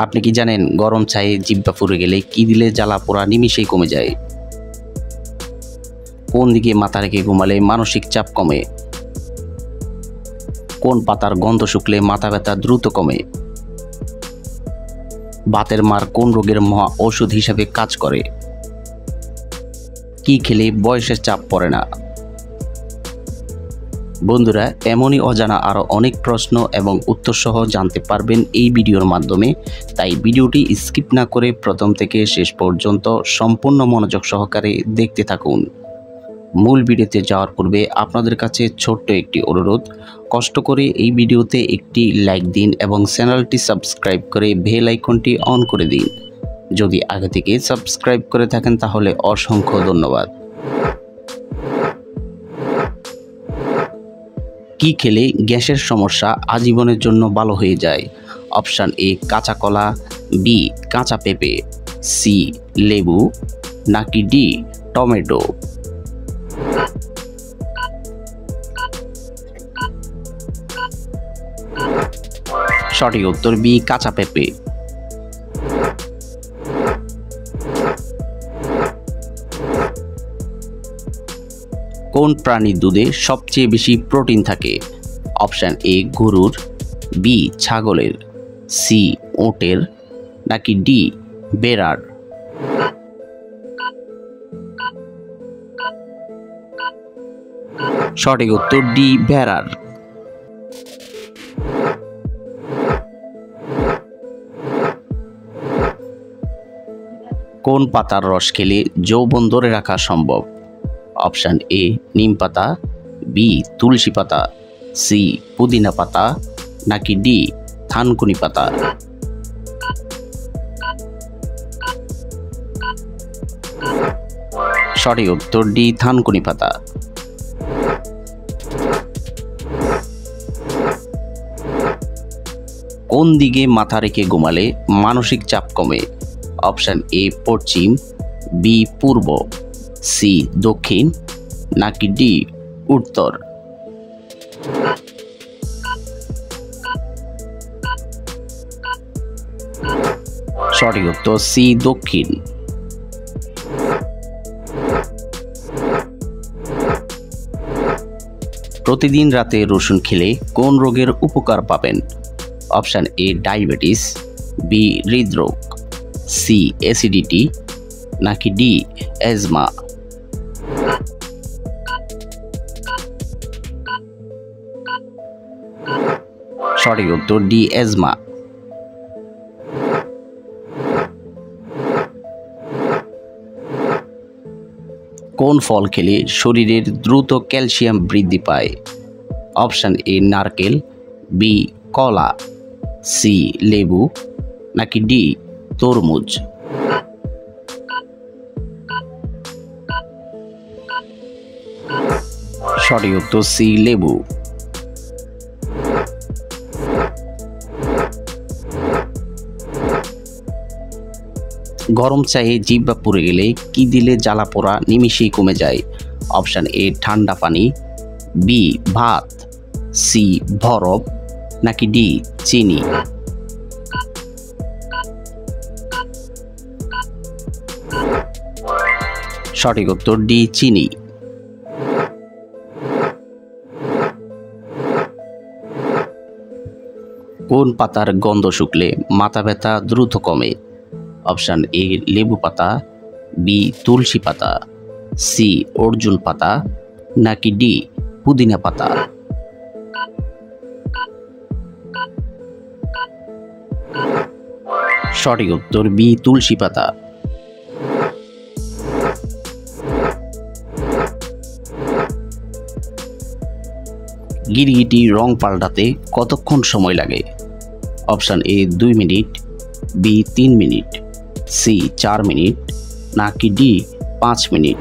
আপনি কি জানেন গরম চায়ে জিহ্বা পুড়ে গেলে কি দিলে জ্বালা পোড়া নিমিষেই কমে যায়? কোন দিকে মাথা রেখে ঘুমালে মানসিক চাপ কমে? কোন পাতার গন্ধ শুকলে মাথা ব্যথা দ্রুত কমে? বাতের মার কোন রোগের মহা ঔষধ হিসেবে কাজ করে? কি খেলে বয়সের চাপ পড়ে না? বন্ধুরা, এমনই অজানা আরও অনেক প্রশ্ন এবং উত্তর সহ জানতে পারবেন এই ভিডিওর মাধ্যমে। তাই ভিডিওটি স্কিপ না করে প্রথম থেকে শেষ পর্যন্ত সম্পূর্ণ মনোযোগ সহকারে দেখতে থাকুন। মূল ভিডিওতে যাওয়ার পূর্বে আপনাদের কাছে ছোট্ট একটি অনুরোধ, কষ্ট করে এই ভিডিওতে একটি লাইক দিন এবং চ্যানেলটি সাবস্ক্রাইব করে বেল আইকনটি অন করে দিন। যদি আগে থেকে সাবস্ক্রাইব করে থাকেন তাহলে অসংখ্য ধন্যবাদ। কি খেলে গ্যাসের সমস্যা আজীবনের জন্য ভালো হয়ে যায়? অপশান এ কাঁচা কলা, বি কাঁচা পেঁপে, সি লেবু, নাকি ডি টমেটো? সঠিক উত্তর বি কাঁচা পেঁপে। কোন প্রাণীর দুধে সবচেয়ে বেশি প্রোটিন থাকে? অপশান এ গরুর, বি ছাগলের, সি ওটের, নাকি ডি বেড়ার? সঠিক উত্তর ডি ভেড়ার। কোন পাতার রস খেলে যৌবন ধরে রাখা সম্ভব? অপশান এ নিম পাতা, বি তুলসী পাতা, সি পুদিনা পাতা, নাকি ডি থানকুনি পাতা? সঠিক উত্তর ডি থানকুনি পাতা। কোন দিকে মাথা রেখে ঘুমালে মানসিক চাপ কমে? Option A Paschim, B Purba, C দক্ষিণ, নাকি ডি উত্তর? সঠিক উত্তর সি দক্ষিণ। প্রতিদিন রাতে রসুন খেলে কোন রোগের উপকার পাবেন? অপশান এ ডায়াবেটিস, বি হৃদরোগ, সি অ্যাসিডিটি, নাকি ডি অ্যাজমা? সঠিক উত্তর ডি অ্যাজমা। কোন ফল খেলে শরীরের দ্রুত ক্যালসিয়াম বৃদ্ধি পায়? অপশান এ নারকেল, বি কলা, সি লেবু, নাকি ডি তরমুজ? সঠিক উত্তর সি লেবু। গরম চায়ে জিহ্বা পুড়ে গেলে কি দিলে জ্বালা পোড়া নিমিষেই কমে যায়? অপশান এ ঠান্ডা পানি, বি ভাত, সি বরফ, নাকি ডি চিনি? সঠিক উত্তর ডি চিনি। কোন পাতার গন্ধ শুকলে মাথা ব্যথা দ্রুত কমে? অপশান এ লেবু পাতা, বি তুলসী পাতা, সি অর্জুন পাতা, নাকি ডি পুদিনা পাতা? সঠিক উত্তর বি তুলসী পাতা। গিরগিটি রং পাল্টাতে কতক্ষণ সময় লাগে? Option A 2 minute, B 3 minute, C 4 minute, নাকি ডি 5 মিনিট?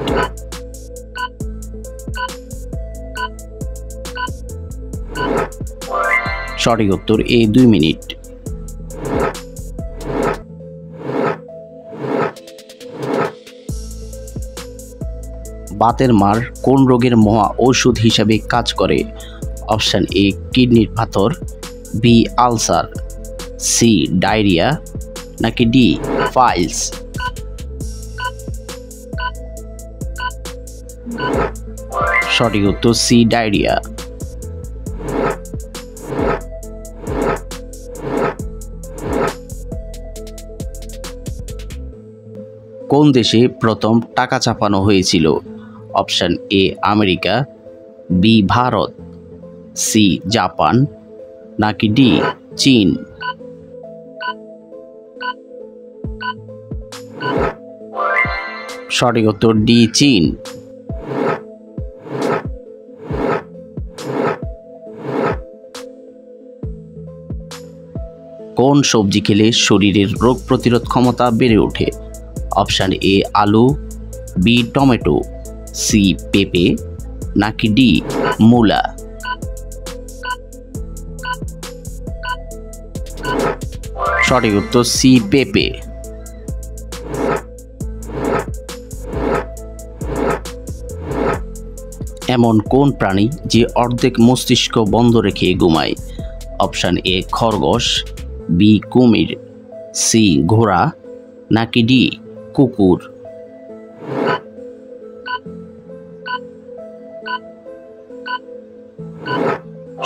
সঠিক উত্তর এ 2 মিনিট। বাতের মার কোন রোগের মহা ঔষধ হিসাবে কাজ করে? অপশান এ কিডনির পাথর, বি আলসার, সি ডায়রিয়া, নাকি ডি ফাইলস? সঠিক উত্তর সি ডায়রিয়া। কোন দেশে প্রথম টাকা ছাপানো হয়েছিল? Option A America, B Bharat, C Japan নাকি ডি চীন? সঠিক উত্তর ডি চীন। কোন সবজি খেলে শরীরের রোগ প্রতিরোধ ক্ষমতা বেড়ে ওঠে? অপশন এ আলু, বি টমেটো, সি পেঁপে নাকি ডি মূলা? সঠিক উত্তর সি পেঁপে। এমন কোন প্রাণী যে অর্ধেক মস্তিষ্ক বন্ধ রেখে ঘুমায়? অপশন এ খরগোশ, বি কুমির, সি ঘোড়া নাকি ডি কুকুর?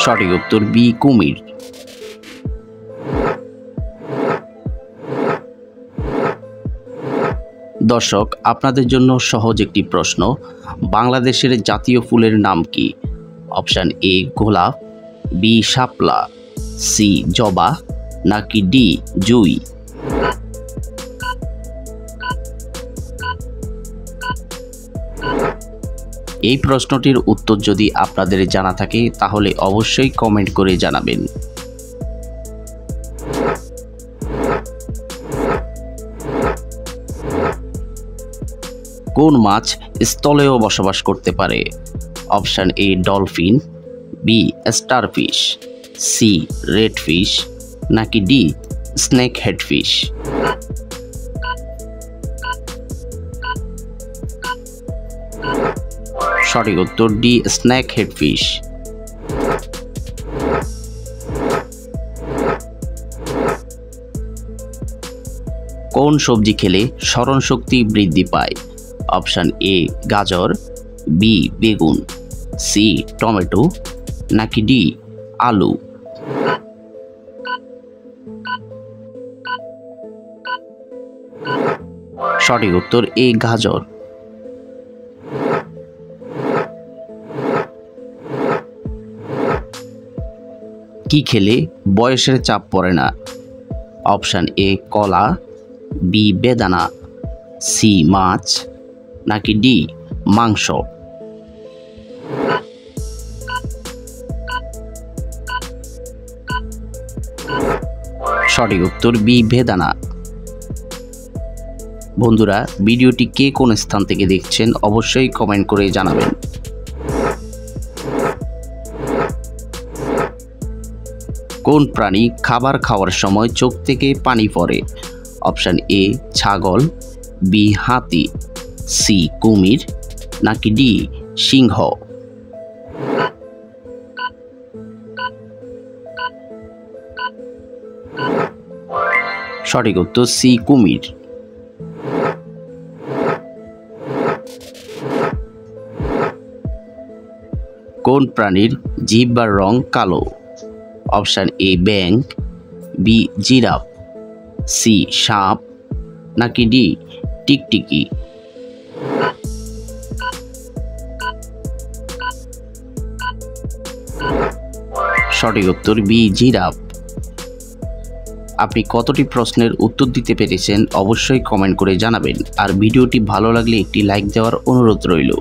সঠিক উত্তর বি কুমির। দর্শক, আপনাদের জন্য সহজ একটি প্রশ্ন। বাংলাদেশের জাতীয় ফুলের নাম কি? অপশন এ গোলাপ, বি শাপলা, সি জবা নাকি ডি জুঁই? এই প্রশ্নটির উত্তর যদি আপনাদের জানা থাকে তাহলে অবশ্যই কমেন্ট করে জানাবেন। কোন মাছ স্থলেও বসবাস করতে পারে? Option A dolphin, B starfish, C redfish নাকি ডি স্নেক হেডফিশ? সঠিক উত্তর ডি স্নেক হেডফিশ। কোন সবজি খেলে স্মরণ শক্তি বৃদ্ধি পায়? অপশন এ গাজর, বি বেগুন, সি টমেটো নাকি ডি আলু? সঠিক উত্তর এ গাজর। কি খেলে বয়সের চাপ পড়ে না? অপশন এ কলা, বি বেদানা, সি মাছ নাকি ডি মাংস? সঠিক উত্তর বি বেদানা। বন্ধুরা, ভিডিওটি কে কোন স্থান থেকে দেখছেন অবশ্যই কমেন্ট করে জানাবেন। কোন প্রাণী খাবার খাওয়ার সময় চোখ থেকে পানি পড়ে? অপশন এ ছাগল, বি হাতি, সি কুমির নাকি ডি সিংহ? সঠিক উত্তর সি কুমির। কোন প্রাণীর জিহ্বার রং কালো? অপশন এ ব্যাঙ, বি জিরাফ, সি সাপ নাকি ডি টিকটিকি? সঠিক উত্তর বি জিরাফ। আপনি কতটি প্রশ্নের উত্তর দিতে পেরেছেন অবশ্যই কমেন্ট করে জানাবেন, আর ভিডিওটি ভালো লাগলে একটি লাইক দেওয়ার অনুরোধ রইল।